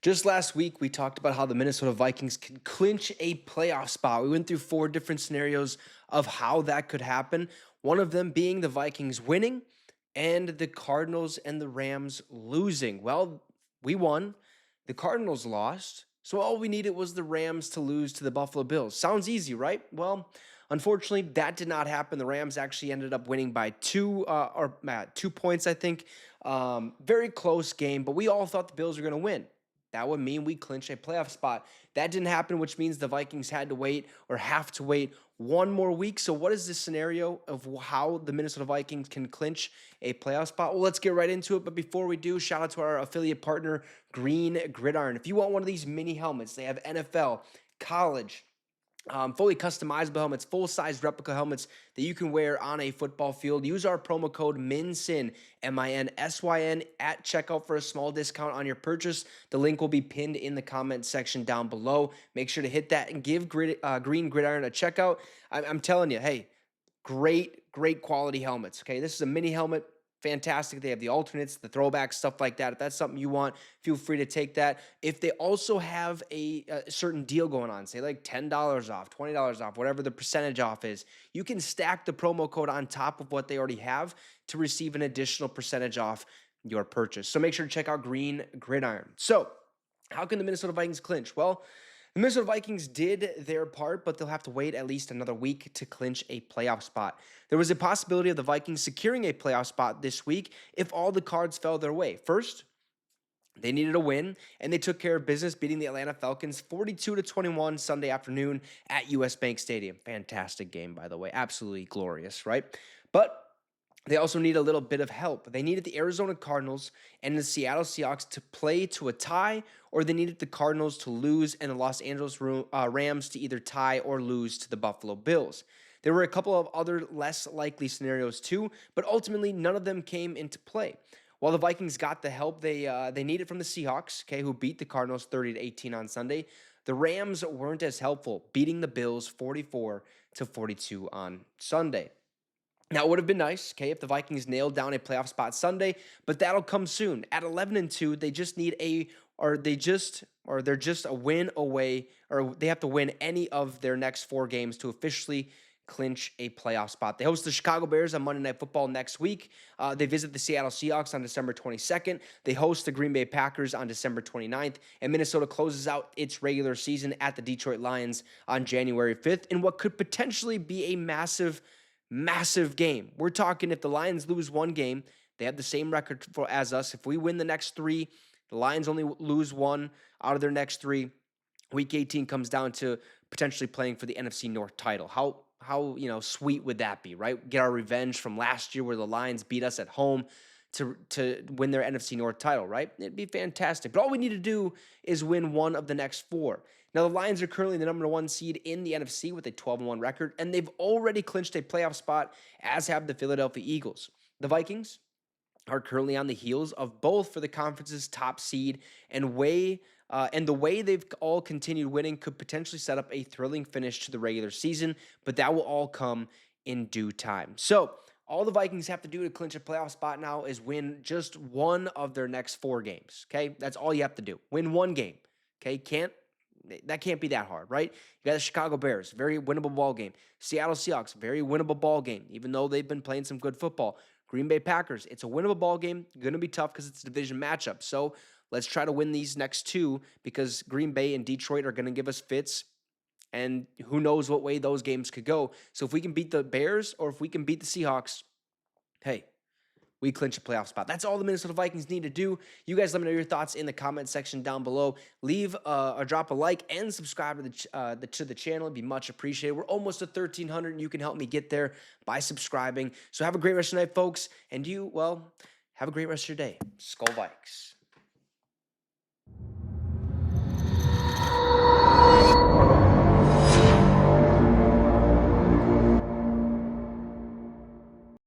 Just last week, we talked about how the Minnesota Vikings can clinch a playoff spot. We went through 4 different scenarios of how that could happen. One of them being the Vikings winning and the Cardinals and the Rams losing. Well, we won. The Cardinals lost. So all we needed was the Rams to lose to the Buffalo Bills. Sounds easy, right? Well, unfortunately, that did not happen. The Rams actually ended up winning by 2 points, I think. Very close game, but we all thought the Bills were going to win. That would mean we clinch a playoff spot. That didn't happen, which means the Vikings had to wait or have to wait one more week. So what is this scenario of how the Minnesota Vikings can clinch a playoff spot? Well, let's get right into it. But before we do, shout out to our affiliate partner, Green Gridiron. If you want one of these mini helmets, they have NFL, college, fully customizable helmets, full-size replica helmets that you can wear on a football field. Use our promo code MINSYN, MINSYN, at checkout for a small discount on your purchase. The link will be pinned in the comment section down below. Make sure to hit that and give Green Gridiron a checkout. I'm telling you, hey, great quality helmets, okay? This is a mini helmet. Fantastic. They have the alternates, the throwbacks, stuff like that. If that's something you want, feel free to take that. If they also have a certain deal going on, say like $10 off, $20 off, whatever the percentage off is, you can stack the promo code on top of what they already have to receive an additional percentage off your purchase. So make sure to check out Green Gridiron. So how can the Minnesota Vikings clinch? Well, the Minnesota Vikings did their part, but they'll have to wait at least another week to clinch a playoff spot. There was a possibility of the Vikings securing a playoff spot this week if all the cards fell their way. First, they needed a win, and they took care of business, beating the Atlanta Falcons 42-21 Sunday afternoon at US Bank Stadium. Fantastic game, by the way. Absolutely glorious, right? But they also need a little bit of help. They needed the Arizona Cardinals and the Seattle Seahawks to play to a tie, or they needed the Cardinals to lose and the Los Angeles Rams to either tie or lose to the Buffalo Bills. There were a couple of other less likely scenarios too, but ultimately none of them came into play. While the Vikings got the help they needed from the Seahawks, okay, who beat the Cardinals 30-18 on Sunday, the Rams weren't as helpful, beating the Bills 44-42 on Sunday. Now, it would have been nice, okay, if the Vikings nailed down a playoff spot Sunday, but that'll come soon. At 11-2, they just need they're just a win away, or they have to win any of their next 4 games to officially clinch a playoff spot. They host the Chicago Bears on Monday Night Football next week. They visit the Seattle Seahawks on December 22nd. They host the Green Bay Packers on December 29th. And Minnesota closes out its regular season at the Detroit Lions on January 5th in what could potentially be a massive game. We're talking if the Lions lose one game, they have the same record as us. If we win the next 3, the Lions only lose 1 out of their next 3. Week 18 comes down to potentially playing for the NFC North title. How sweet would that be, right? Get our revenge from last year where the Lions beat us at home to win their NFC North title, right? It'd be fantastic. But all we need to do is win one of the next 4. Now, the Lions are currently the number 1 seed in the NFC with a 12-1 record, and they've already clinched a playoff spot, as have the Philadelphia Eagles. The Vikings are currently on the heels of both for the conference's top seed, and the way they've all continued winning could potentially set up a thrilling finish to the regular season, but that will all come in due time. So all the Vikings have to do to clinch a playoff spot now is win just one of their next 4 games, okay? That's all you have to do. Win one game, okay? That can't be that hard, right? You got the Chicago Bears, very winnable ball game. Seattle Seahawks, very winnable ball game, even though they've been playing some good football. Green Bay Packers, it's a winnable ball game. Going to be tough because it's a division matchup. So let's try to win these next 2 because Green Bay and Detroit are going to give us fits. And who knows what way those games could go. So if we can beat the Bears or if we can beat the Seahawks, hey, we clinch a playoff spot. That's all the Minnesota Vikings need to do. You guys let me know your thoughts in the comment section down below. Leave or drop a like and subscribe to the channel. It'd be much appreciated. We're almost at 1,300, and you can help me get there by subscribing. So have a great rest of the night, folks. And have a great rest of your day. Skol Vikes.